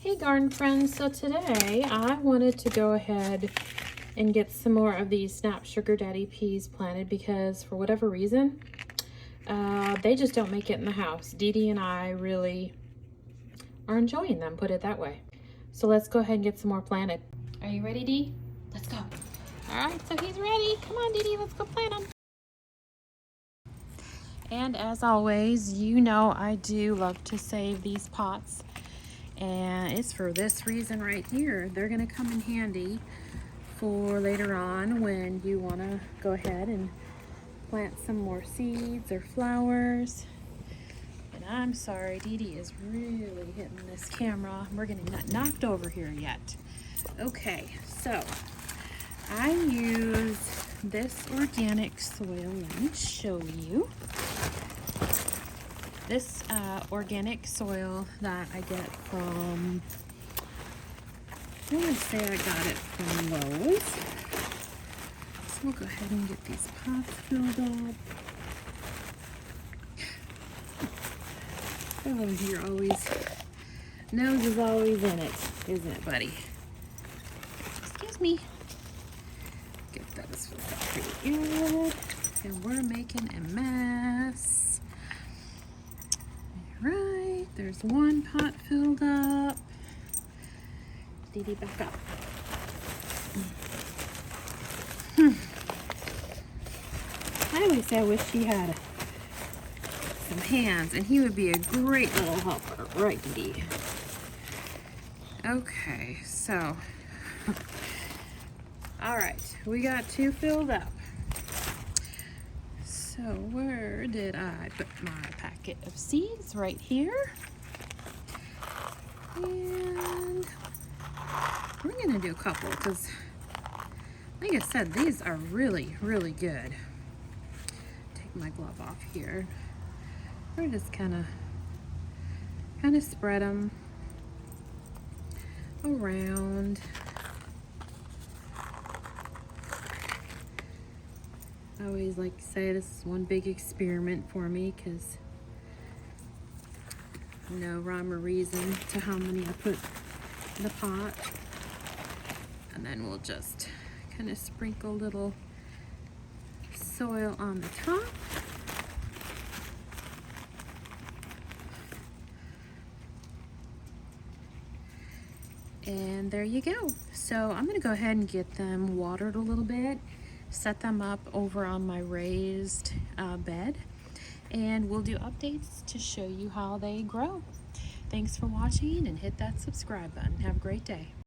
Hey garden friends, so today I wanted to go ahead and get some more of these Snap Sugar Daddy peas planted because for whatever reason, they just don't make it in the house. Dee Dee and I really are enjoying them, put it that way. So let's go ahead and get some more planted. Are you ready, Dee? Let's go. All right, so he's ready. Come on, Dee Dee, let's go plant them. And as always, you know I do love to save these pots. And it's for this reason right here. They're gonna come in handy for later on when you wanna go ahead and plant some more seeds or flowers. And I'm sorry, Dee Dee is really hitting this camera. We're getting knocked over here yet. Okay, so I use this organic soil. Let me show you. This organic soil that I get from, I want to say I got it from Lowe's. So we'll go ahead and get these pots filled up. Oh, you're always, nose is always in it, isn't it, buddy? Excuse me. Get those filled up pretty good. And we're making a mess. Right, there's one pot filled up. Dee Dee, back up. I always say I wish he had some hands, and he would be a great little helper, right, Dee Dee? Okay, so, all right, we got two filled up. So where did I put my packet of seeds? Right here. And we're gonna do a couple because, like I said, these are really, really good. Take my glove off here. We're just kind of spread them around. I always like to say this is one big experiment for me because no rhyme or reason to how many I put in the pot. And then we'll just kind of sprinkle a little soil on the top. And there you go. So I'm gonna go ahead and get them watered a little bit, set them up over on my raised bed, and we'll do updates to show you how they grow. Thanks for watching and hit that subscribe button. Have a great day.